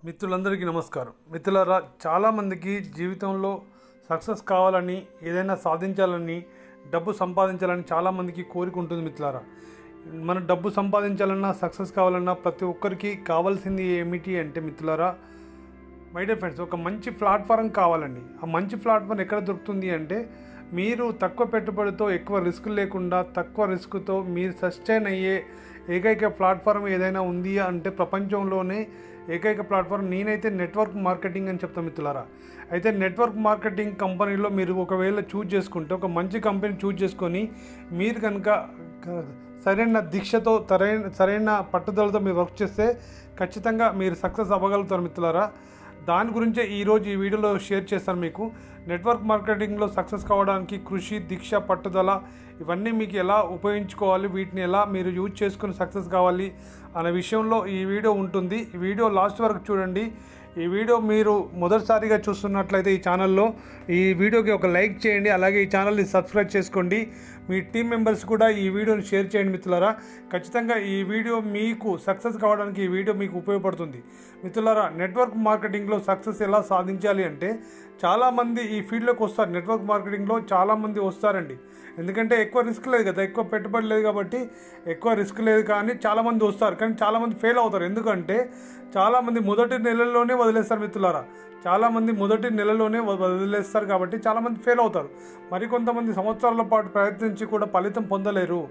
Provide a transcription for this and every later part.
మిత్రులందరికీ నమస్కారం. మిత్రులారా, చాలామందికి జీవితంలో సక్సెస్ కావాలని, ఏదైనా సాధించాలని, డబ్బు సంపాదించాలని చాలామందికి కోరిక ఉంటుంది. మిత్రులారా, మన డబ్బు సంపాదించాలన్నా, సక్సెస్ కావాలన్నా ప్రతి ఒక్కరికి కావాల్సింది ఏమిటి అంటే మిత్రులారా, మై డియర్ ఫ్రెండ్స్, ఒక మంచి ప్లాట్ఫారం కావాలండి. ఆ మంచి ప్లాట్ఫారం ఎక్కడ దొరుకుతుంది అంటే, మీరు తక్కువ పెట్టుబడితో, ఎక్కువ రిస్క్ లేకుండా, తక్కువ రిస్క్తో మీరు సస్టైన్ అయ్యే ఏకైక ప్లాట్ఫారం ఏదైనా ఉంది అంటే ప్రపంచంలోనే ఏకైక ప్లాట్ఫామ్ నేనైతే నెట్వర్క్ మార్కెటింగ్ అని చెప్తాను మిత్రులారా. అయితే నెట్వర్క్ మార్కెటింగ్ కంపెనీలో మీరు ఒకవేళ చూజ్ చేసుకుంటే, ఒక మంచి కంపెనీ చూజ్ చేసుకొని మీరు కనుక సరైన దీక్షతో సరైన పట్టుదలతో మీరు వర్క్ చేస్తే ఖచ్చితంగా మీరు సక్సెస్ అవ్వగలుగుతారు మిత్రులారా. దాని గురించే ఈరోజు ఈ వీడియోలో షేర్ చేస్తాను మీకు. నెట్వర్క్ మార్కెటింగ్లో సక్సెస్ కావడానికి కృషి, దీక్ష, పట్టుదల ఇవన్నీ మీకు ఎలా ఉపయోగించుకోవాలి, వీటిని ఎలా మీరు యూజ్ చేసుకుని సక్సెస్ కావాలి అనే విషయంలో ఈ వీడియో ఉంటుంది. ఈ వీడియో లాస్ట్ వరకు చూడండి. ఈ వీడియో మీరు మొదటిసారిగా చూస్తున్నట్లయితే ఈ ఛానల్లో ఈ వీడియోకి ఒక లైక్ చేయండి. అలాగే ఈ ఛానల్ని సబ్స్క్రైబ్ చేసుకోండి. మీ టీం మెంబర్స్ కూడా ఈ వీడియోని షేర్ చేయండి మిత్రులారా. ఖచ్చితంగా ఈ వీడియో మీకు సక్సెస్ కావడానికి ఈ వీడియో మీకు ఉపయోగపడుతుంది మిత్రులారా. నెట్వర్క్ మార్కెటింగ్లో సక్సెస్ ఎలా సాధించాలి అంటే, చాలామంది ఈ ఫీల్డ్లోకి వస్తారు. నెట్వర్క్ మార్కెటింగ్లో చాలామంది వస్తారండి. ఎందుకంటే ఎక్కువ రిస్క్ లేదు కదా, ఎక్కువ పెట్టుబడి లేదు కాబట్టి ఎక్కువ రిస్క్ లేదు, కానీ చాలామంది వస్తారు, కానీ చాలామంది ఫెయిల్ అవుతారు. ఎందుకంటే చాలామంది మొదటి నెలల్లోనే వదిలేస్తారు మిత్రులారా. చాలామంది మొదటి నెలలోనే వదిలేస్తారు కాబట్టి చాలామంది ఫెయిల్ అవుతారు. మరికొంతమంది సంవత్సరాల పాటు ప్రయత్నించి కూడా ఫలితం పొందలేరు.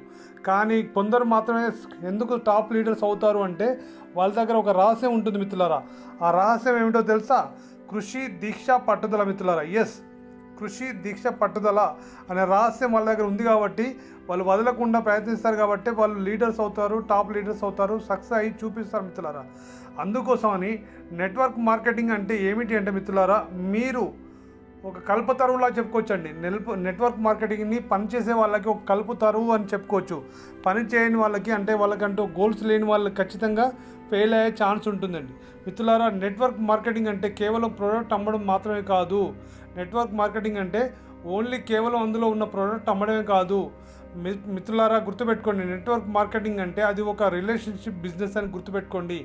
కానీ కొందరు మాత్రమే ఎందుకు టాప్ లీడర్స్ అవుతారు అంటే, వాళ్ళ దగ్గర ఒక రహస్యం ఉంటుంది మిత్రులారా. ఆ రహస్యం ఏమిటో తెలుసా? కృషి, దీక్ష, పట్టుదల మిత్రులారా. ఎస్, కృషి, దీక్ష, పట్టుదల అనే రహస్యం వాళ్ళ దగ్గర ఉంది కాబట్టి వాళ్ళు వదలకుండా ప్రయత్నిస్తారు కాబట్టి వాళ్ళు లీడర్స్ అవుతారు, టాప్ లీడర్స్ అవుతారు, సక్సెస్ అయ్యి చూపిస్తారు మిత్రులారా. అందుకోసమని నెట్వర్క్ మార్కెటింగ్ అంటే ఏమిటి అంటే మిత్రులారా, మీరు ఒక కల్పతరువులా చెప్పుకోవచ్చండి. నెట్వర్క్ మార్కెటింగ్ని పనిచేసే వాళ్ళకి ఒక కల్పతరువు అని చెప్పుకోవచ్చు. పని చేయని వాళ్ళకి, అంటే వాళ్ళకంటూ గోల్స్ లేని వాళ్ళకి ఖచ్చితంగా ఫెయిల్ అయ్యే ఛాన్స్ ఉంటుందండి మిత్రులారా. నెట్వర్క్ మార్కెటింగ్ అంటే కేవలం ప్రోడక్ట్ అమ్మడం మాత్రమే కాదు. నెట్వర్క్ మార్కెటింగ్ అంటే ఓన్లీ కేవలం అందులో ఉన్న ప్రోడక్ట్ అమ్మడమే కాదు మిత్రులారా. గుర్తుపెట్టుకోండి, నెట్వర్క్ మార్కెటింగ్ అంటే అది ఒక రిలేషన్షిప్ బిజినెస్ అని గుర్తుపెట్టుకోండి.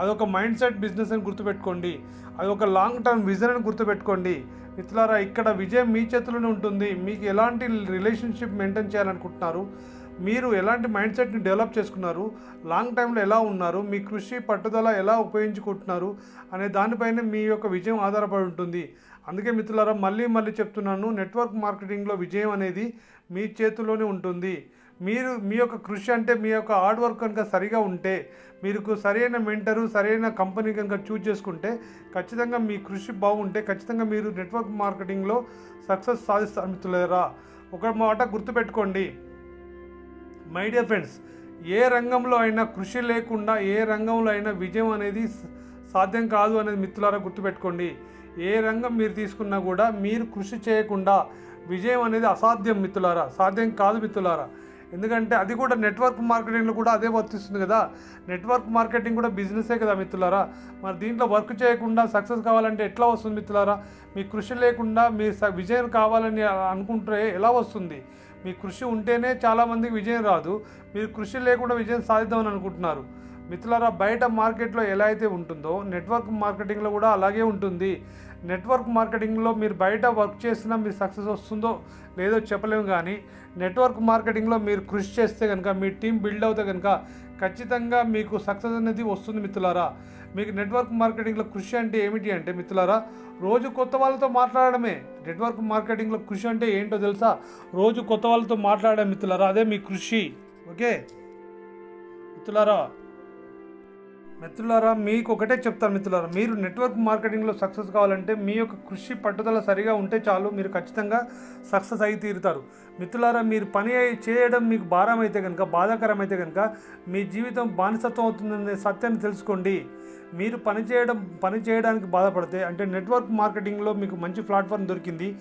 అదొక మైండ్ సెట్ బిజినెస్ అని గుర్తుపెట్టుకోండి. అది ఒక లాంగ్ టర్మ్ విజన్ అని గుర్తుపెట్టుకోండి మిత్రులారా. ఇక్కడ విజయం మీ చేతిలోనే ఉంటుంది. మీకు ఎలాంటి రిలేషన్షిప్ మెయింటైన్ చేయాలనుకుంటున్నారు, మీరు ఎలాంటి మైండ్ సెట్ని డెవలప్ చేసుకున్నారు, లాంగ్ టైంలో ఎలా ఉన్నారు, మీ కృషి, పట్టుదల ఎలా ఉపయోగించుకుంటున్నారు అనే దానిపైన మీ యొక్క విజయం ఆధారపడి ఉంటుంది. అందుకే మిత్రులారా, మళ్ళీ చెప్తున్నాను, నెట్వర్క్ మార్కెటింగ్లో విజయం అనేది మీ చేతుల్లోనే ఉంటుంది. మీరు మీ యొక్క కృషి అంటే మీ యొక్క హార్డ్ వర్క్ కనుక సరిగా ఉంటే, మీకు సరైన మెంటరు, సరైన కంపెనీ కనుక చూజ్ చేసుకుంటే, ఖచ్చితంగా మీ కృషి బాగుంటే ఖచ్చితంగా మీరు నెట్వర్క్ మార్కెటింగ్లో సక్సెస్ సాధిస్తారు మిత్రులారా. ఒక మాట గుర్తుపెట్టుకోండి మై డియర్ ఫ్రెండ్స్, ఏ రంగంలో అయినా కృషి లేకుండా ఏ రంగంలో అయినా విజయం అనేది సాధ్యం కాదు అనేది మిత్రులారా గుర్తుపెట్టుకోండి. ఏ రంగం మీరు తీసుకున్నా కూడా మీరు కృషి చేయకుండా విజయం అనేది అసాధ్యం మిత్రులారా, సాధ్యం కాదు మిత్రులారా. ఎందుకంటే అది కూడా నెట్వర్క్ మార్కెటింగ్లో కూడా అదే వర్తిస్తుంది కదా. నెట్వర్క్ మార్కెటింగ్ కూడా బిజినెసే కదా మిత్రులారా. మరి దీంట్లో వర్క్ చేయకుండా సక్సెస్ కావాలంటే ఎట్లా వస్తుంది మిత్రులారా? మీ కృషి లేకుండా మీ విజయం కావాలని అనుకుంటే ఎలా వస్తుంది? మీ కృషి ఉంటేనే చాలామందికి విజయం రాదు. మీరు కృషి లేకుండా విజయం సాధిద్దామని అనుకుంటున్నారు మిత్రులారా. బయట మార్కెట్లో ఎలా అయితే ఉంటుందో నెట్వర్క్ మార్కెటింగ్లో కూడా అలాగే ఉంటుంది. నెట్వర్క్ మార్కెటింగ్లో మీరు బయట వర్క్ చేసినా మీరు సక్సెస్ వస్తుందో లేదో చెప్పలేము, కానీ నెట్వర్క్ మార్కెటింగ్లో మీరు కృషి చేస్తే కనుక, మీ టీం బిల్డ్ అవుతే కనుక ఖచ్చితంగా మీకు సక్సెస్ అనేది వస్తుంది మిత్రులారా. మీకు నెట్వర్క్ మార్కెటింగ్లో కృషి అంటే ఏమిటి అంటే మిత్రులారా, రోజు కొత్త వాళ్ళతో మాట్లాడడమే. నెట్వర్క్ మార్కెటింగ్లో కృషి అంటే ఏంటో తెలుసా? రోజు కొత్త వాళ్ళతో మాట్లాడడం మిత్రులారా, అదే మీ కృషి. ఓకే మిత్రులారా, మీకు ఒకటే చెప్తాను మిత్రులారా, మీరు నెట్వర్క్ మార్కెటింగ్లో సక్సెస్ కావాలంటే మీ యొక్క కృషి, పట్టుదల సరిగా ఉంటే చాలు, మీరు ఖచ్చితంగా సక్సెస్ అయి తీరుతారు మిత్రులారా. మీరు పని చేయడం మీకు భారం అయితే కనుక, బాధాకరం అయితే కనుక మీ జీవితం బానిసత్వం అవుతుందనే సత్యాన్ని తెలుసుకోండి. మీరు పని చేయడానికి బాధపడితే, అంటే నెట్వర్క్ మార్కెటింగ్లో మీకు మంచి ప్లాట్ఫామ్ దొరికింది,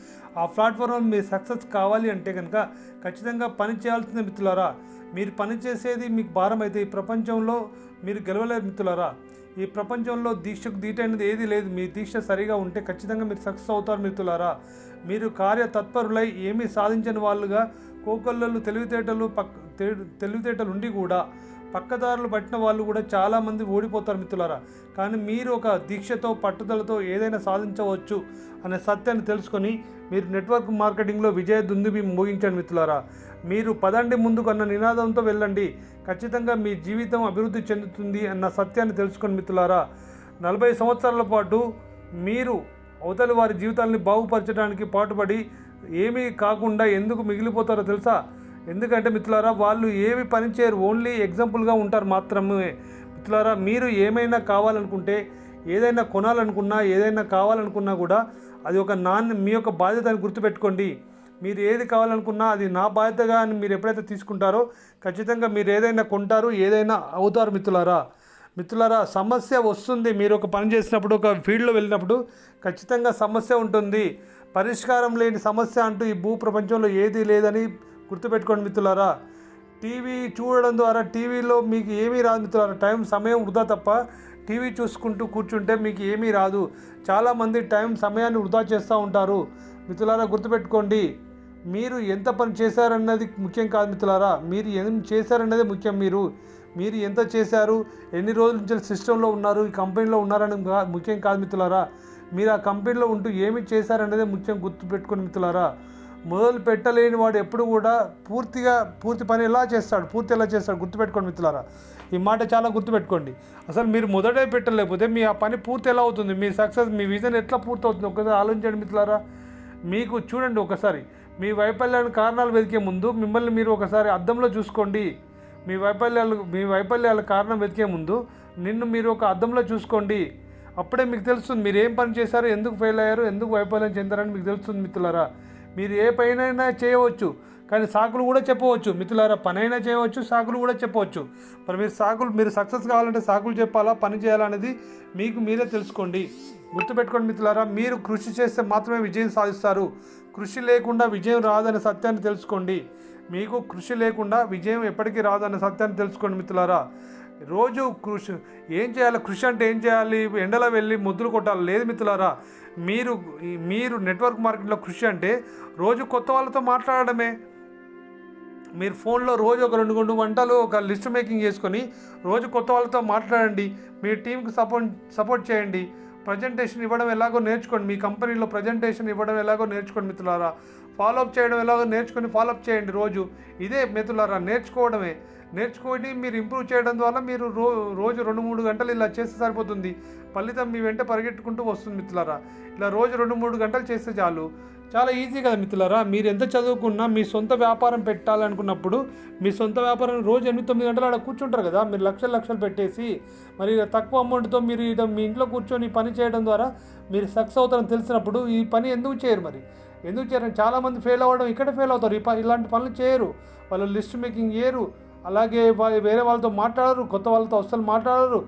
ఆ ప్లాట్ఫామ్ మీరు సక్సెస్ కావాలి అంటే కనుక ఖచ్చితంగా పని చేయాల్సిందే మిత్రులారా. మీరు పని చేసేది మీకు భారం అయితే ఈ ప్రపంచంలో మీరు గెలవలేరు మిత్రులారా. ఈ ప్రపంచంలో దీక్షకు దీట అనేది ఏది లేదు. మీ దీక్ష సరిగా ఉంటే ఖచ్చితంగా మీరు సక్సెస్ అవుతారు మిత్రులారా. మీరు కార్య తత్పరులై ఏమీ సాధించని వాళ్ళుగా, కోకొల్లలు తెలివితేటలు ఉండి కూడా పక్కదారులు పట్టిన వాళ్ళు కూడా చాలామంది ఓడిపోతారు మిత్రులారా. కానీ మీరు ఒక దీక్షతో పట్టుదలతో ఏదైనా సాధించవచ్చు అనే సత్యాన్ని తెలుసుకొని మీరు నెట్వర్క్ మార్కెటింగ్లో విజయ దుందుబి మోగించండి మిత్రులారా. మీరు పదండి ముందుకు అన్న నినాదంతో వెళ్ళండి. ఖచ్చితంగా మీ జీవితం అభివృద్ధి చెందుతుంది అన్న సత్యాన్ని తెలుసుకొని మిత్రులారా. 40 సంవత్సరాల పాటు మీరు అవతలి వారి జీవితాన్ని బాగుపరచడానికి పాటుపడి ఏమీ కాకుండా ఎందుకు మిగిలిపోతారో తెలుసా? ఎందుకంటే మిత్రులారా, వాళ్ళు ఏమి పని చేయరు, ఓన్లీ ఎగ్జాంపుల్గా ఉంటారు మాత్రమే. మిత్రులారా, మీరు ఏమైనా కావాలనుకుంటే, ఏదైనా కొనాలనుకున్నా, ఏదైనా కావాలనుకున్నా కూడా అది ఒక మీ యొక్క బాధ్యత అని గుర్తుపెట్టుకోండి. మీరు ఏది కావాలనుకున్నా అది నా బాధ్యతగా అని మీరు ఎప్పుడైతే తీసుకుంటారో ఖచ్చితంగా మీరు ఏదైనా కొంటారు, ఏదైనా అవుతారు మిత్రులారా. సమస్య వస్తుంది. మీరు ఒక పని చేసినప్పుడు, ఒక ఫీల్డ్లో వెళ్ళినప్పుడు ఖచ్చితంగా సమస్య ఉంటుంది. పరిష్కారం లేని సమస్య అంటూ ఈ భూ ప్రపంచంలో ఏదీ లేదని గుర్తుపెట్టుకోండి మిత్రులారా. టీవీ చూడడం ద్వారా టీవీలో మీకు ఏమీ రాదు మిత్రులారా. సమయం వృధా తప్ప టీవీ చూసుకుంటూ కూర్చుంటే మీకు ఏమీ రాదు. చాలామంది సమయాన్ని వృధా చేస్తూ ఉంటారు మిత్రులారా. గుర్తుపెట్టుకోండి, మీరు ఎంత పని చేశారన్నది ముఖ్యం కాదు మిత్రులారా, మీరు ఏం చేశారన్నదే ముఖ్యం. మీరు ఎంత చేశారు, ఎన్ని రోజుల నుంచి సిస్టంలో ఉన్నారు, ఈ కంపెనీలో ఉన్నారని ముఖ్యం కాదు మిత్రులారా. మీరు ఆ కంపెనీలో ఉంటూ ఏమి చేశారన్నదే ముఖ్యం. గుర్తుపెట్టుకోండి మిత్రులారా. మొదలు పెట్టలేని వాడు ఎప్పుడు కూడా పూర్తి పని ఎలా చేస్తాడు గుర్తుపెట్టుకోండి మిత్రులారా. ఈ మాట చాలా గుర్తుపెట్టుకోండి. అసలు మీరు మొదటే పెట్టలేకపోతే మీ ఆ పని పూర్తి ఎలా అవుతుంది, మీ సక్సెస్, మీ విజన్ ఎట్లా పూర్తి అవుతుంది ఒకసారి ఆలోచించండి మిత్రులారా. మీకు చూడండి, ఒకసారి మీ వైఫల్యానికి కారణాలు వెతికే ముందు మిమ్మల్ని మీరు ఒకసారి అద్దంలో చూసుకోండి. మీ వైఫల్యాల కారణం వెతికే ముందు నిన్ను మీరు ఒక అద్దంలో చూసుకోండి. అప్పుడే మీకు తెలుస్తుంది మీరు ఏం పని చేశారు, ఎందుకు ఫెయిల్ అయ్యారు, ఎందుకు వైఫల్యం చెందారని మీకు తెలుస్తుంది మిత్రులారా. మీరు ఏ పైనైనా చేయవచ్చు, కానీ సాకులు కూడా చెప్పవచ్చు మిత్రులారా. పనైనా చేయవచ్చు, సాకులు కూడా చెప్పవచ్చు. మరి మీరు సక్సెస్ కావాలంటే సాకులు చెప్పాలా, పని చేయాలనేది మీకు మీరే తెలుసుకోండి. గుర్తుపెట్టుకోండి మిత్రులారా, మీరు కృషి చేస్తే మాత్రమే విజయం సాధిస్తారు. కృషి లేకుండా విజయం రాదనే సత్యాన్ని తెలుసుకోండి. మీకు కృషి లేకుండా విజయం ఎప్పటికీ రాదనే సత్యాన్ని తెలుసుకోండి మిత్రులారా. రోజు ఏం చేయాలి, కృషి అంటే ఏం చేయాలి, ఎండలో వెళ్ళి ముద్దులు కొట్టాలి లేదు మిత్రులారా. మీరు నెట్వర్క్ మార్కెట్లో కృషి అంటే రోజు కొత్త వాళ్ళతో మాట్లాడడమే. మీరు ఫోన్లో రోజు ఒక 2 గంటలు ఒక లిస్ట్ మేకింగ్ చేసుకొని రోజు కొత్త వాళ్ళతో మాట్లాడండి. మీ టీంకి సపోర్ట్ చేయండి. ప్రజెంటేషన్ ఇవ్వడం ఎలాగో నేర్చుకోండి. మీ కంపెనీలో ప్రజెంటేషన్ ఇవ్వడం ఎలాగో నేర్చుకోండి మిత్రులారా. ఫాలోఅప్ చేయడం ఎలాగో నేర్చుకొని ఫాలోఅప్ చేయండి రోజు. ఇదే మిత్రులారా, నేర్చుకొని మీరు ఇంప్రూవ్ చేయడం ద్వారా మీరు రోజు 2-3 గంటలు ఇలా చేస్తే సరిపోతుంది. ఫలితం మీ వెంట పరిగెట్టుకుంటూ వస్తుంది మిత్రులారా. ఇలా రోజు 2-3 గంటలు చేస్తే చాలు. చాలా ఈజీ కదా మిత్రులారా. మీరు ఎంత చదువుకున్నా మీ సొంత వ్యాపారం పెట్టాలనుకున్నప్పుడు మీ సొంత వ్యాపారం రోజు 8-9 గంటలు అక్కడ కూర్చుంటారు కదా. మీరు లక్షలు పెట్టేసి మరి తక్కువ అమౌంట్తో మీరు మీ ఇంట్లో కూర్చొని పని చేయడం ద్వారా మీరు సక్సెస్ అవుతారని తెలిసినప్పుడు ఈ పని ఎందుకు చేయరు? చాలామంది ఫెయిల్ అవ్వడం ఇక్కడే ఫెయిల్ అవుతారు. ఇలాంటి పనులు చేయరు. వాళ్ళు లిస్ట్ మేకింగ్ చేయరు, అలాగే వేరే వాళ్ళతో మాట్లాడరు, కొత్త వాళ్ళతో అస్సలు మాట్లాడరు.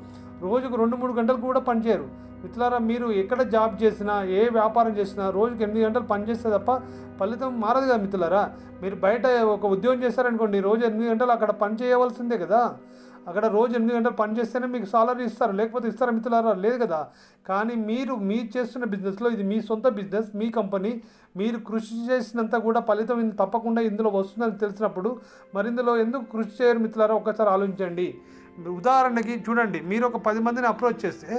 రోజుకు 2-3 గంటలు కూడా పనిచేయరు మిత్రులారా. మీరు ఎక్కడ జాబ్ చేసినా, ఏ వ్యాపారం చేసినా రోజుకి 8 గంటలు పనిచేస్తే తప్ప ఫలితం మారదు కదా మిత్రులారా. మీరు బయట ఒక ఉద్యోగం చేస్తారనుకోండి, రోజు 8 గంటలు అక్కడ పని చేయవలసిందే కదా. అక్కడ రోజు 8 గంటలు పని చేస్తేనే మీకు సాలరీ ఇస్తారు, లేకపోతే ఇస్తారా మిత్రులారా? లేదు కదా. కానీ మీరు చేస్తున్న బిజినెస్లో ఇది మీ సొంత బిజినెస్, మీ కంపెనీ, మీరు కృషి చేసినంత కూడా ఫలితం తప్పకుండా ఇందులో వస్తుందని తెలిసినప్పుడు మరి ఇందులో ఎందుకు కృషి చేయరు మిత్రులారా? ఒక్కసారి ఆలోచించండి. ఉదాహరణకి చూడండి, మీరు ఒక 10 మందిని అప్రోచ్ చేస్తే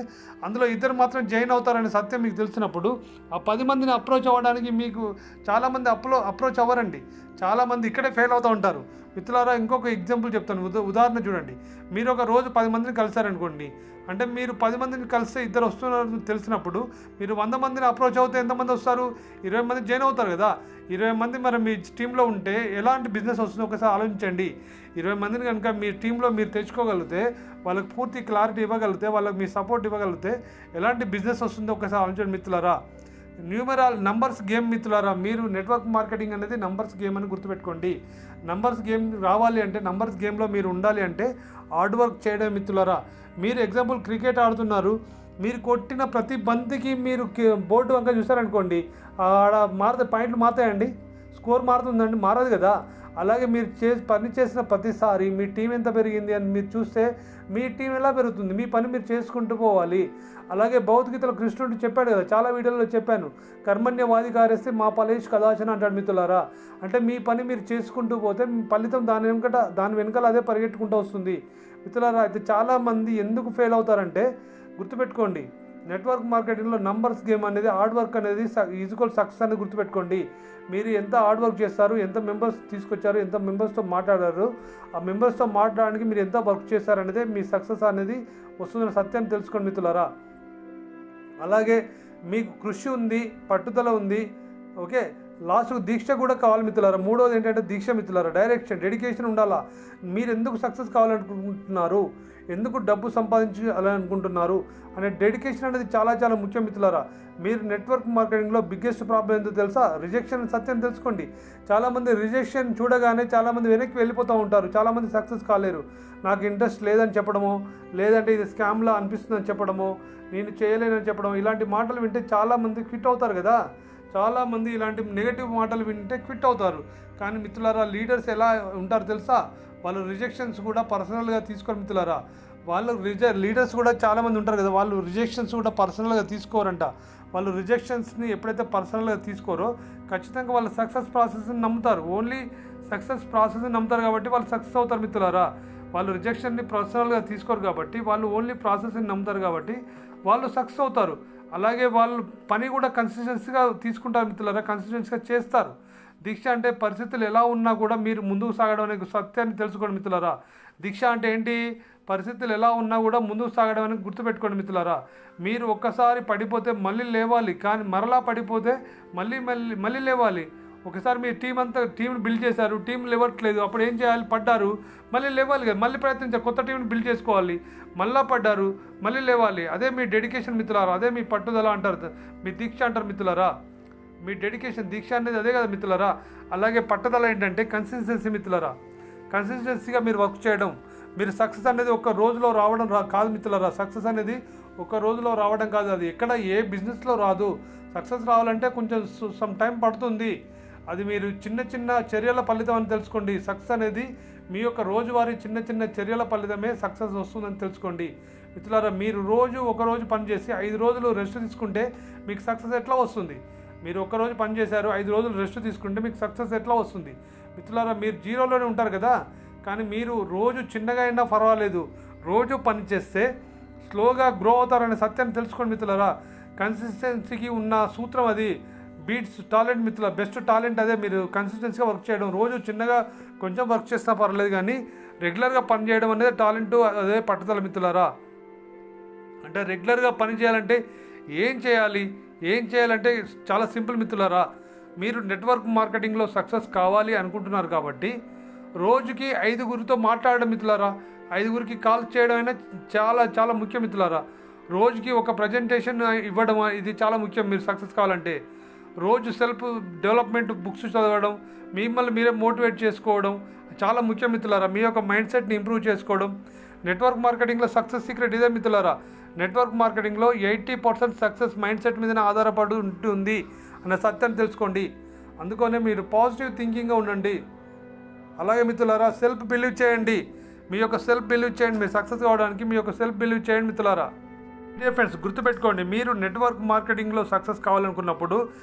అందులో 2 మాత్రం జాయిన్ అవుతారనే సత్యం మీకు తెలిసినప్పుడు ఆ 10 మందిని అప్రోచ్ అవ్వడానికి మీకు చాలామంది అప్రోచ్ అవ్వరండి. చాలామంది ఇక్కడే ఫెయిల్ అవుతూ ఉంటారు మిత్రులారా. ఇంకొక ఎగ్జాంపుల్ చెప్తాను, ఉదాహరణ చూడండి. మీరు ఒక రోజు 10 మందిని కలిసారనుకోండి, అంటే మీరు 10 మందిని కలిస్తే 2 వస్తున్నారు తెలిసినప్పుడు మీరు 100 మందిని అప్రోచ్ అవుతే ఎంతమంది వస్తారు? 20 మంది జాయిన్ అవుతారు కదా. 20 మంది మరి మీ టీంలో ఉంటే ఎలాంటి బిజినెస్ వస్తుందో ఒకసారి ఆలోచించండి. 20 మందిని కనుక మీ టీంలో మీరు తెచ్చుకోగలిగితే, వాళ్ళకి పూర్తి క్లారిటీ ఇవ్వగలిగితే, వాళ్ళకి మీ సపోర్ట్ ఇవ్వగలిగితే ఎలాంటి బిజినెస్ వస్తుందో ఒకసారి ఆలోచించండి మిత్రులారా. నంబర్స్ గేమ్ మిత్రులారా. మీరు నెట్వర్క్ మార్కెటింగ్ అనేది నంబర్స్ గేమ్ అని గుర్తుపెట్టుకోండి. నంబర్స్ గేమ్ రావాలి అంటే, నంబర్స్ గేమ్లో మీరు ఉండాలి అంటే హార్డ్ వర్క్ చేయడం మిత్రులారా. మీరు ఎగ్జాంపుల్ క్రికెట్ ఆడుతున్నారు, మీరు కొట్టిన ప్రతి బంతికి మీరు బోర్డు వంక చూసారనుకోండి, ఆడ పాయింట్లు మారుతాయండి, స్కోర్ మారుతుందండి? మారదు కదా. అలాగే మీరు పని చేసిన ప్రతిసారి మీ టీం ఎంత పెరిగింది అని మీరు చూస్తే మీ టీం ఎలా పెరుగుతుంది? మీ పని మీరు చేసుకుంటూ పోవాలి. అలాగే భగవద్గీతలో కృష్ణుడు చెప్పాడు కదా, చాలా వీడియోలో చెప్పాను, కర్మణ్యవాది కారేస్తే మా ఫలేష్ కదాచన అంటాడు మిత్రులారా. అంటే మీ పని మీరు చేసుకుంటూ పోతే మీ ఫలితం దాని వెనకాల అదే పరిగెట్టుకుంటూ వస్తుంది. మిత్రులారా, అయితే చాలామంది ఎందుకు ఫెయిల్ అవుతారంటే గుర్తుపెట్టుకోండి, నెట్వర్క్ మార్కెటింగ్లో నంబర్స్ గేమ్ అనేది హార్డ్ వర్క్ అనేది ఈజ్వల్ సక్సెస్ అనేది గుర్తుపెట్టుకోండి. మీరు ఎంత హార్డ్ వర్క్ చేస్తారు, ఎంత మెంబర్స్ తీసుకొచ్చారు, ఎంత మెంబర్స్తో మాట్లాడారు, ఆ మెంబర్స్తో మాట్లాడడానికి మీరు ఎంత వర్క్ చేశారనేది మీ సక్సెస్ అనేది వస్తుందన్న సత్యాన్ని తెలుసుకోండి మిత్రులారా. అలాగే మీకు కృషి ఉంది, పట్టుదల ఉంది, ఓకే, లాస్ట్కు దీక్ష కూడా కావాలి మిత్రులారా. మూడోది ఏంటంటే దీక్ష మిత్రులారా, డెడికేషన్ ఉండాలా. మీరు ఎందుకు సక్సెస్ కావాలనుకుంటున్నారు, ఎందుకు డబ్బు సంపాదించాలనుకుంటున్నారు అనే డెడికేషన్ అనేది చాలా చాలా ముఖ్యం మిత్రులారా. మీరు నెట్వర్క్ మార్కెటింగ్లో బిగ్గెస్ట్ ప్రాబ్లం ఏంటో తెలుసా? రిజెక్షన్ సత్యం తెలుసుకోండి. చాలామంది రిజెక్షన్ చూడగానే చాలామంది వెనక్కి వెళ్ళిపోతూ ఉంటారు, చాలామంది సక్సెస్ కాలేరు. నాకు ఇంట్రెస్ట్ లేదని చెప్పడమో, లేదంటే ఇది స్కామ్లా అనిపిస్తుందని చెప్పడమో, నేను చేయలేనని చెప్పడం, ఇలాంటి మాటలు వింటే చాలామంది క్విట్ అవుతారు కదా. చాలామంది ఇలాంటి నెగటివ్ మాటలు వింటే క్విట్ అవుతారు. కానీ మిత్రులారా, లీడర్స్ ఎలా ఉంటారు తెలుసా? వాళ్ళు రిజెక్షన్స్ కూడా పర్సనల్గా తీసుకోరు మిత్రులారా. లీడర్స్ కూడా చాలామంది ఉంటారు కదా, వాళ్ళు రిజెక్షన్స్ కూడా పర్సనల్గా తీసుకోరంట. వాళ్ళు రిజెక్షన్స్ని ఎప్పుడైతే పర్సనల్గా తీసుకోరో ఖచ్చితంగా వాళ్ళు సక్సెస్ ప్రాసెస్ని నమ్ముతారు. ఓన్లీ సక్సెస్ ప్రాసెస్ని నమ్ముతారు కాబట్టి వాళ్ళు సక్సెస్ అవుతారు మిత్రులారా. వాళ్ళు రిజెక్షన్ని పర్సనల్గా తీసుకోరు కాబట్టి, వాళ్ళు ఓన్లీ ప్రాసెస్ని నమ్ముతారు కాబట్టి వాళ్ళు సక్సెస్ అవుతారు. అలాగే వాళ్ళు పని కూడా కన్సిస్టెన్సీగా తీసుకుంటారు మిత్రులారా, కన్సిస్టెన్సీగా చేస్తారు. దీక్ష అంటే పరిస్థితులు ఎలా ఉన్నా కూడా మీరు ముందుకు సాగడం అనే సత్యాన్ని తెలుసుకోండి మిత్రులారా. దీక్ష అంటే ఏంటి? పరిస్థితులు ఎలా ఉన్నా కూడా ముందుకు సాగడం అని గుర్తుపెట్టుకోండి మిత్రులారా. మీరు ఒక్కసారి పడిపోతే మళ్ళీ లేవాలి, కానీ మరలా పడిపోతే మళ్ళీ లేవాలి. ఒకసారి మీ టీంని బిల్డ్ చేశారు, టీం లేవట్లేదు, అప్పుడు ఏం చేయాలి? పడ్డారు, మళ్ళీ లేవాలి కదా, మళ్ళీ ప్రయత్నించాలి, కొత్త టీంని బిల్డ్ చేసుకోవాలి, మళ్ళీ పడ్డారు, మళ్ళీ లేవాలి. అదే మీ డెడికేషన్ మిత్రులారా, అదే మీ పట్టుదల అంటారు, మీ దీక్ష అంటారు మిత్రులారా. మీ డెడికేషన్, దీక్ష అనేది అదే కదా మిత్రులారా. అలాగే పట్టుదల ఏంటంటే కన్సిస్టెన్సీ మిత్రులారా. కన్సిస్టెన్సీగా మీరు వర్క్ చేయడం. మీరు సక్సెస్ అనేది ఒక రోజులో రావడం కాదు మిత్రులారా. సక్సెస్ అనేది ఒక రోజులో రావడం కాదు, అది ఎక్కడ ఏ బిజినెస్లో రాదు. సక్సెస్ రావాలంటే కొంచెం సమ్ టైం పడుతుంది. అది మీరు చిన్న చిన్న చర్యల ఫలితం అని తెలుసుకోండి. సక్సెస్ అనేది మీ యొక్క రోజువారీ చిన్న చిన్న చర్యల ఫలితమే సక్సెస్ వస్తుందని తెలుసుకోండి మిత్రులారా. మీరు ఒక రోజు పని చేసి 5 రోజులు రెస్ట్ తీసుకుంటే మీకు సక్సెస్ ఎట్లా వస్తుంది? మీరు ఒక్కరోజు పని చేశారు, 5 రోజులు రెస్ట్ తీసుకుంటే మీకు సక్సెస్ ఎట్లా వస్తుంది మిత్రులారా? మీరు జీరోలోనే ఉంటారు కదా. కానీ మీరు రోజు చిన్నగా అయినా పర్వాలేదు, రోజు పని చేస్తే స్లోగా గ్రో అవుతారనే సత్యాన్ని తెలుసుకోండి మిత్రులారా. కన్సిస్టెన్సీకి ఉన్న సూత్రం అది. బీట్స్ టాలెంట్ మిత్రుల బెస్ట్ టాలెంట్ అదే. మీరు కన్సిస్టెన్సీగా వర్క్ చేయడం, రోజు చిన్నగా కొంచెం వర్క్ చేసినా పర్లేదు, కానీ రెగ్యులర్గా పని చేయడం అనేది టాలెంట్, అదే పట్టుదల మిత్రులారా. అంటే రెగ్యులర్గా పని చేయాలంటే ఏం చేయాలంటే చాలా సింపుల్ మిత్రులారా. మీరు నెట్వర్క్ మార్కెటింగ్లో సక్సెస్ కావాలి అనుకుంటున్నారు కాబట్టి రోజుకి 5గురితో మాట్లాడడం మిత్రులారా. 5గురికి కాల్ చేయడం అయినా చాలా చాలా ముఖ్యం మిత్రులారా. రోజుకి ఒక ప్రజెంటేషన్ ఇవ్వడం, ఇది చాలా ముఖ్యం మీరు సక్సెస్ కావాలంటే. రోజు సెల్ఫ్ డెవలప్మెంట్ బుక్స్ చదవడం, మిమ్మల్ని మీరే మోటివేట్ చేసుకోవడం చాలా ముఖ్యం మిత్రులారా. మీ యొక్క మైండ్ సెట్ని ఇంప్రూవ్ చేసుకోవడం. నెట్వర్క్ మార్కెటింగ్లో సక్సెస్ సీక్రెట్ ఇదే మిత్రులారా. నెట్వర్క్ మార్కెటింగ్లో 80% సక్సెస్ మైండ్ సెట్ మీదనే ఆధారపడి ఉంటుంది అనే సత్యాన్ని తెలుసుకోండి. అందుకనే మీరు పాజిటివ్ థింకింగ్గా ఉండండి. అలాగే మిత్రులారా, సెల్ఫ్ బిలీవ్ చేయండి. మీ యొక్క సెల్ఫ్ బిలీవ్ చేయండి. మీరు సక్సెస్ కావడానికి మీ యొక్క సెల్ఫ్ బిలీవ్ చేయండి మిత్రులారా. డియర్ ఫ్రెండ్స్, గుర్తుపెట్టుకోండి, మీరు నెట్వర్క్ మార్కెటింగ్లో సక్సెస్ కావాలనుకున్నప్పుడు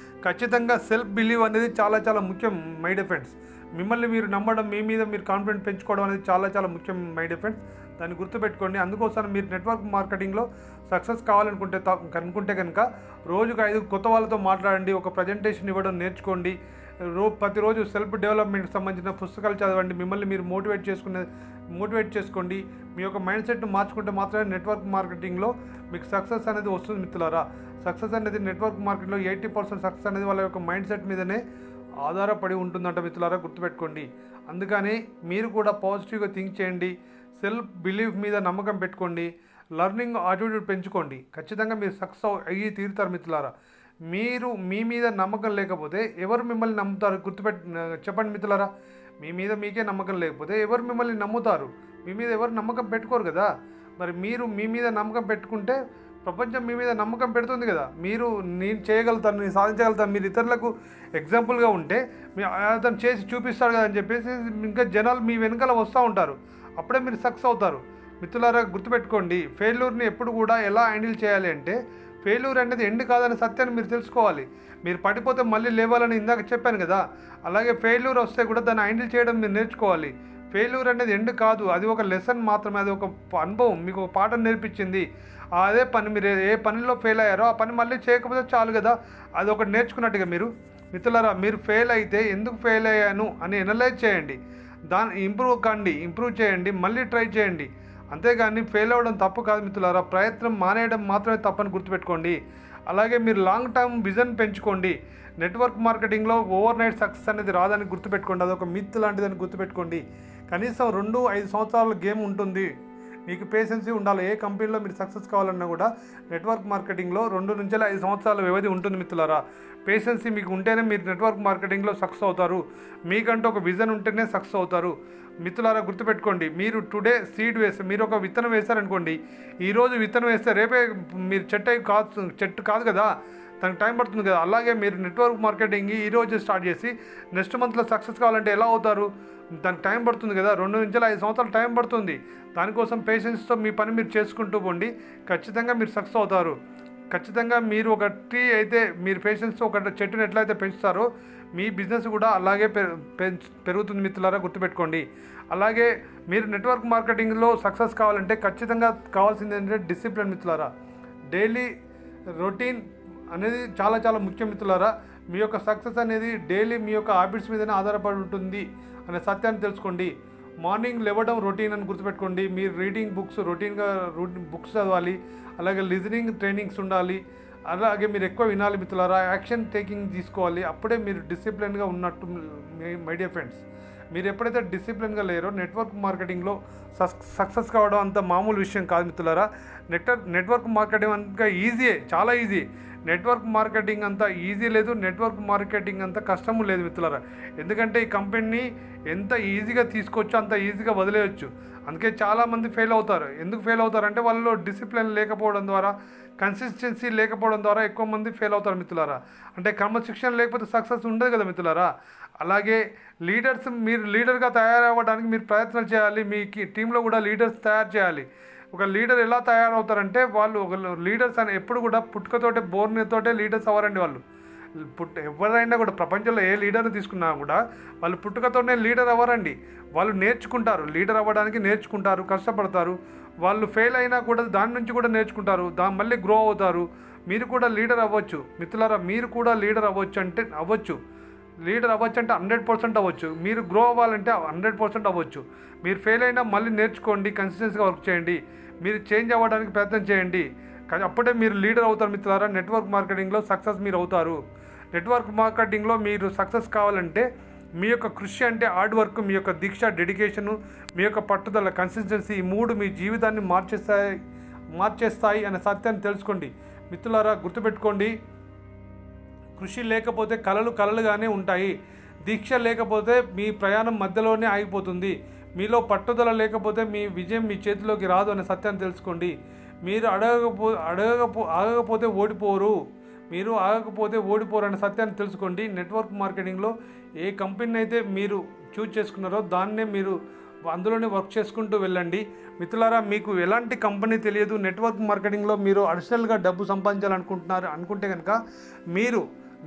ఖచ్చితంగా సెల్ఫ్ బిలీవ్ అనేది చాలా చాలా ముఖ్యం మై డియర్ ఫ్రెండ్స్. మిమ్మల్ని మీరు నమ్మడం, మీ మీద మీరు కాన్ఫిడెంట్ పెంచుకోవడం అనేది చాలా చాలా ముఖ్యం మై డియర్ ఫ్రెండ్స్. దాన్ని గుర్తుపెట్టుకోండి. అందుకోసం మీరు నెట్వర్క్ మార్కెటింగ్లో సక్సెస్ కావాలనుకుంటే కనుక రోజుకు 5 కొత్త వాళ్ళతో మాట్లాడండి, ఒక ప్రజెంటేషన్ ఇవ్వడం నేర్చుకోండి. ప్రతిరోజు సెల్ఫ్ డెవలప్మెంట్కి సంబంధించిన పుస్తకాలు చదవండి, మిమ్మల్ని మీరు మోటివేట్ చేసుకోండి. మీ యొక్క మైండ్ సెట్ను మార్చుకుంటే మాత్రమే నెట్వర్క్ మార్కెటింగ్లో మీకు సక్సెస్ అనేది వస్తుంది మిత్రులారా. సక్సెస్ అనేది నెట్వర్క్ మార్కెట్లో 80% సక్సెస్ అనేది వాళ్ళ యొక్క మైండ్ సెట్ మీదనే ఆధారపడి ఉంటుందంట మిత్రులారా, గుర్తుపెట్టుకోండి. అందుకని మీరు కూడా పాజిటివ్గా థింక్ చేయండి, సెల్ఫ్ బిలీఫ్ మీద నమ్మకం పెట్టుకోండి, లర్నింగ్ యాటిట్యూడ్ పెంచుకోండి. ఖచ్చితంగా మీరు సక్సెస్ అయ్యి తీరుతారు మిత్రులారా. మీరు మీ మీద నమ్మకం లేకపోతే ఎవరు మిమ్మల్ని నమ్ముతారు? చెప్పండి మిత్రులారా. మీ మీద మీకే నమ్మకం లేకపోతే ఎవరు మిమ్మల్ని నమ్ముతారు? మీ మీద ఎవరు నమ్మకం పెట్టుకోరు కదా. మరి మీరు మీ మీద నమ్మకం పెట్టుకుంటే ప్రపంచం మీ మీద నమ్మకం పెడుతుంది కదా. నేను చేయగలుగుతాను, నేను సాధించగలుగుతాను, మీరు ఇతరులకు ఎగ్జాంపుల్గా ఉంటే అతను చేసి చూపిస్తాడు కదా అని చెప్పేసి ఇంకా జనాలు మీ వెనకాల వస్తూ ఉంటారు. అప్పుడే మీరు సక్సెస్ అవుతారు మిత్రులారా. గుర్తుపెట్టుకోండి, ఫెయిల్యూర్ని ఎప్పుడు కూడా ఎలా హ్యాండిల్ చేయాలి అంటే, ఫెయిల్యూర్ అనేది ఎండ్ కాదనే సత్యాన్ని మీరు తెలుసుకోవాలి. మీరు పడిపోతే మళ్ళీ లేవాలని ఇందాక చెప్పాను కదా, అలాగే ఫెయిల్యూర్ వస్తే కూడా దాన్ని హ్యాండిల్ చేయడం మీరు నేర్చుకోవాలి. ఫెయిల్యూర్ అనేది ఎండ్ కాదు, అది ఒక లెసన్ మాత్రమే, అది ఒక అనుభవం, మీకు ఒక పాఠం నేర్పించింది. అదే పని మీరు ఏ పనిలో ఫెయిల్ అయ్యారో ఆ పని మళ్ళీ చేయకపోతే చాలు కదా, అది ఒకటి నేర్చుకున్నట్టుగా. మీరు మిత్రులారా, మీరు ఫెయిల్ అయితే ఎందుకు ఫెయిల్ అయ్యాను అని ఎనలైజ్ చేయండి, దాన్ని ఇంప్రూవ్ చేయండి, మళ్ళీ ట్రై చేయండి. అంతేగాని ఫెయిల్ అవ్వడం తప్పు కాదు మిత్రులారా, ప్రయత్నం మానేయడం మాత్రమే తప్పని గుర్తుపెట్టుకోండి. అలాగే మీరు లాంగ్ టర్మ్ విజన్ పెంచుకోండి. నెట్వర్క్ మార్కెటింగ్లో ఓవర్ నైట్ సక్సెస్ అనేది రాదని గుర్తుపెట్టుకోండి, అదొక మిత్ లాంటిదని గుర్తుపెట్టుకోండి. కనీసం 2-5 సంవత్సరాల గేమ్ ఉంటుంది. మీకు పేషెన్సీ ఉండాలి. ఏ కంపెనీలో మీరు సక్సెస్ కావాలన్నా కూడా నెట్వర్క్ మార్కెటింగ్లో 2-5 సంవత్సరాల వ్యవధి ఉంటుంది మిత్రులారా. పేషెన్సీ మీకు ఉంటేనే మీరు నెట్వర్క్ మార్కెటింగ్లో సక్సెస్ అవుతారు. మీకంటూ ఒక విజన్ ఉంటేనే సక్సెస్ అవుతారు మిత్రులారా. గుర్తుపెట్టుకోండి, మీరు టుడే సీడ్ వేస్తే, మీరు ఒక విత్తనం వేశారనుకోండి, ఈరోజు విత్తనం వేస్తే రేపే మీరు చెట్టు కాదు కదా, దానికి టైం పడుతుంది కదా. అలాగే మీరు నెట్వర్క్ మార్కెటింగ్ ఈరోజు స్టార్ట్ చేసి నెక్స్ట్ మంత్లో సక్సెస్ కావాలంటే ఎలా అవుతారు? దానికి టైం పడుతుంది కదా, 2-5 సంవత్సరాలు టైం పడుతుంది. దానికోసం పేషెన్స్తో మీ పని మీరు చేసుకుంటూ పోండి, ఖచ్చితంగా మీరు సక్సెస్ అవుతారు. ఖచ్చితంగా మీరు ఒక ట్రీ అయితే మీరు పేషెన్స్తో ఒక చెట్టుని ఎట్లయితే పెంచుతారో మీ బిజినెస్ కూడా అలాగే పెరుగుతుంది మిత్రులారా, గుర్తుపెట్టుకోండి. అలాగే మీరు నెట్వర్క్ మార్కెటింగ్లో సక్సెస్ కావాలంటే ఖచ్చితంగా కావాల్సింది ఏంటంటే డిసిప్లిన్ మిత్రులారా. డైలీ రొటీన్ అనేది చాలా చాలా ముఖ్యం మిత్రులారా. మీ యొక్క సక్సెస్ అనేది డైలీ మీ యొక్క హ్యాబిట్స్ మీదనే ఆధారపడి ఉంటుంది అనే సత్యాన్ని తెలుసుకోండి. మార్నింగ్ లేవడం రొటీన్ అని గుర్తుపెట్టుకోండి. మీరు రీడింగ్ బుక్స్ రొటీన్గా బుక్స్ చదవాలి. అలాగే లిజనింగ్ ట్రైనింగ్స్ ఉండాలి. అలాగే మీరు ఎక్కువ వినాలి మిత్రులారా. యాక్షన్ టేకింగ్ తీసుకోవాలి. అప్పుడే మీరు డిసిప్లిన్గా ఉన్నట్టు మై డియర్ ఫ్రెండ్స్. మీరు ఎప్పుడైతే డిసిప్లిన్గా లేరో నెట్వర్క్ మార్కెటింగ్లో సక్సెస్ కావడం అంత మామూలు విషయం కాదు మిత్రులారా. నెట్వర్క్ మార్కెటింగ్ అంతా ఈజీయే, చాలా ఈజీ. నెట్వర్క్ మార్కెటింగ్ అంతా ఈజీ లేదు, నెట్వర్క్ మార్కెటింగ్ అంతా కష్టము లేదు మిత్రులారా. ఎందుకంటే ఈ కంపెనీని ఎంత ఈజీగా తీసుకోవచ్చో అంత ఈజీగా వదిలేయచ్చు. అందుకే చాలామంది ఫెయిల్ అవుతారు. ఎందుకు ఫెయిల్ అవుతారంటే వాళ్ళలో డిసిప్లిన్ లేకపోవడం ద్వారా, కన్సిస్టెన్సీ లేకపోవడం ద్వారా ఎక్కువ మంది ఫెయిల్ అవుతారు మిత్రులారా. అంటే క్రమశిక్షణ లేకపోతే సక్సెస్ ఉండదు కదా మిత్రులారా. అలాగే మీరు లీడర్గా తయారవ్వడానికి మీరు ప్రయత్నాలు చేయాలి. మీ టీంలో కూడా లీడర్స్ తయారు చేయాలి. ఒక లీడర్ ఎలా తయారవుతారంటే, వాళ్ళు ఒక లీడర్స్ అని ఎప్పుడు కూడా పుట్టుకతోటే బోర్నితోటే లీడర్స్ అవ్వరండి. వాళ్ళు ఎవరైనా కూడా ప్రపంచంలో ఏ లీడర్ని తీసుకున్నా కూడా వాళ్ళు పుట్టుకతోనే లీడర్ అవ్వరండి. వాళ్ళు నేర్చుకుంటారు, లీడర్ అవ్వడానికి నేర్చుకుంటారు, కష్టపడతారు. వాళ్ళు ఫెయిల్ అయినా కూడా దాని నుంచి కూడా నేర్చుకుంటారు, మళ్ళీ గ్రో అవుతారు. మీరు కూడా లీడర్ అవ్వచ్చు మిత్రులారా. మీరు కూడా లీడర్ అవ్వచ్చు. లీడర్ అవ్వచ్చు అంటే 100% అవ్వచ్చు. మీరు గ్రో అవ్వాలంటే 100% అవ్వచ్చు. మీరు ఫెయిల్ అయినా మళ్ళీ నేర్చుకోండి, కన్సిస్టెన్సీగా వర్క్ చేయండి, మీరు చేంజ్ అవ్వడానికి ప్రయత్నం చేయండి. కానీ అప్పుడే మీరు లీడర్ అవుతారు మిత్రులారా. నెట్వర్క్ మార్కెటింగ్లో సక్సెస్ మీరు అవుతారు. నెట్వర్క్ మార్కెటింగ్లో మీరు సక్సెస్ కావాలంటే మీ యొక్క కృషి అంటే హార్డ్ వర్క్, మీ యొక్క దీక్ష, డెడికేషను, మీ యొక్క పట్టుదల, కన్సిస్టెన్సీ, ఈ 3 మీ జీవితాన్ని మార్చేస్తాయి అనే సత్యాన్ని తెలుసుకోండి మిత్రులారా. గుర్తుపెట్టుకోండి, కృషి లేకపోతే కలలుగానే ఉంటాయి. దీక్ష లేకపోతే మీ ప్రయాణం మధ్యలోనే ఆగిపోతుంది. మీలో పట్టుదల లేకపోతే మీ విజయం మీ చేతిలోకి రాదు అనే సత్యాన్ని తెలుసుకోండి. మీరు ఆగకపోతే ఓడిపోరు. మీరు ఆగకపోతే ఓడిపోరు అనే సత్యాన్ని తెలుసుకోండి. నెట్వర్క్ మార్కెటింగ్లో ఏ కంపెనీని అయితే మీరు చూజ్ చేసుకున్నారో దాన్నే మీరు అందులోనే వర్క్ చేసుకుంటూ వెళ్ళండి మిత్రులారా. మీకు ఎలాంటి కంపెనీ తెలియదు, నెట్వర్క్ మార్కెటింగ్లో మీరు అడిషనల్గా డబ్బు అనుకుంటే కనుక మీరు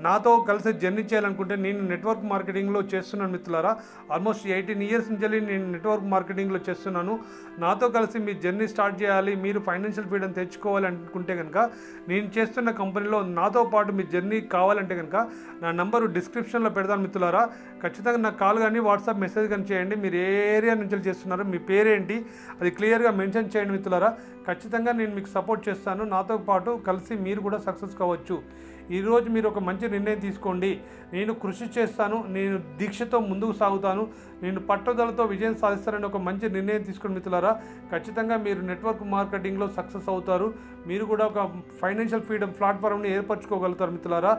నాతో కలిసి జర్నీ చేయాలనుకుంటే, నేను నెట్వర్క్ మార్కెటింగ్లో చేస్తున్నాను మిత్రులారా. ఆల్మోస్ట్ 18 ఇయర్స్ నుంచి నేను నెట్వర్క్ మార్కెటింగ్లో చేస్తున్నాను. నాతో కలిసి మీ జర్నీ స్టార్ట్ చేయాలి, మీరు ఫైనాన్షియల్ ఫ్రీడమ్ తెచ్చుకోవాలి అనుకుంటే కనుక, నేను చేస్తున్న కంపెనీలో నాతో పాటు మీ జర్నీ కావాలంటే కనుక నా నంబరు డిస్క్రిప్షన్లో పెడతాను మిత్రులారా. ఖచ్చితంగా నాకు కాల్ కానీ వాట్సాప్ మెసేజ్ కానీ చేయండి. మీరు ఏ ఏరియా నుంచి చేస్తున్నారో, మీ పేరేంటి, అది క్లియర్గా మెన్షన్ చేయండి మిత్రులారా. ఖచ్చితంగా నేను మీకు సపోర్ట్ చేస్తాను. నాతో పాటు కలిసి మీరు కూడా సక్సెస్ కావచ్చు. ఈరోజు మీరు ఒక మంచి నిర్ణయం తీసుకోండి. నేను కృషి చేస్తాను, నేను దీక్షతో ముందుకు సాగుతాను, నేను పట్టుదలతో విజయం సాధిస్తానని ఒక మంచి నిర్ణయం తీసుకోండి మిత్రులారా. ఖచ్చితంగా మీరు నెట్వర్క్ మార్కెటింగ్లో సక్సెస్ అవుతారు. మీరు కూడా ఒక ఫైనాన్షియల్ ఫ్రీడమ్ ప్లాట్ఫామ్ని ఏర్పరచుకోగలుగుతారు మిత్రులారా.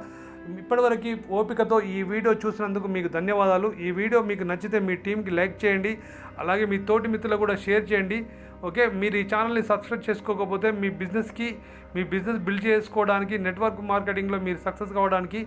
ఇప్పటివరకు ఓపికతో ఈ వీడియో చూసినందుకు మీకు ధన్యవాదాలు. ఈ వీడియో మీకు నచ్చితే మీ టీంకి లైక్ చేయండి, అలాగే మీ తోటి మిత్రులకు కూడా షేర్ చేయండి. ఓకే, మీరు ఈ ఛానల్ని సబ్స్క్రైబ్ చేసుకోకపోతే మీ బిజినెస్ బిల్డ్ చేసుకోవడానికి, నెట్వర్క్ మార్కెటింగ్లో మీరు సక్సెస్ కావడానికి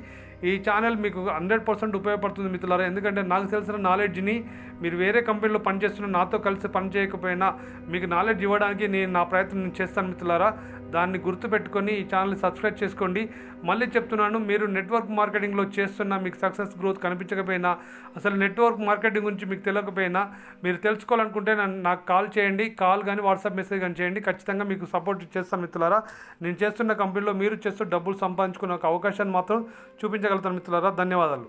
ఈ ఛానల్ మీకు 100% ఉపయోగపడుతుంది మిత్రులారా. ఎందుకంటే నాకు తెలిసిన నాలెడ్జ్ని మీరు వేరే కంపెనీలో పనిచేస్తున్న నాతో కలిసి పనిచేయకపోయినా మీకు నాలెడ్జ్ ఇవ్వడానికి నేను నా ప్రయత్నం చేస్తాను మిత్రులారా. దాన్ని గుర్తుపెట్టుకొని ఈ ఛానల్ని సబ్స్క్రైబ్ చేసుకోండి. మళ్ళీ చెప్తున్నాను, మీరు నెట్వర్క్ మార్కెటింగ్లో చేస్తున్న మీకు సక్సెస్ గ్రోత్ కనిపించకపోయినా, అసలు నెట్వర్క్ మార్కెటింగ్ గురించి మీకు తెలియకపోయినా, మీరు తెలుసుకోవాలనుకుంటే నాకు కాల్ చేయండి. కాల్ కానీ వాట్సాప్ మెసేజ్ కానీ చేయండి. ఖచ్చితంగా మీకు సపోర్ట్ చేస్తాను మిత్రులారా. నేను చేస్తున్న కంపెనీలో మీరు చేస్తూ డబ్బులు సంపాదించుకునే ఒక అవకాశాన్ని మాత్రం చూపించగలుగుతాను మిత్రులారా. ధన్యవాదాలు.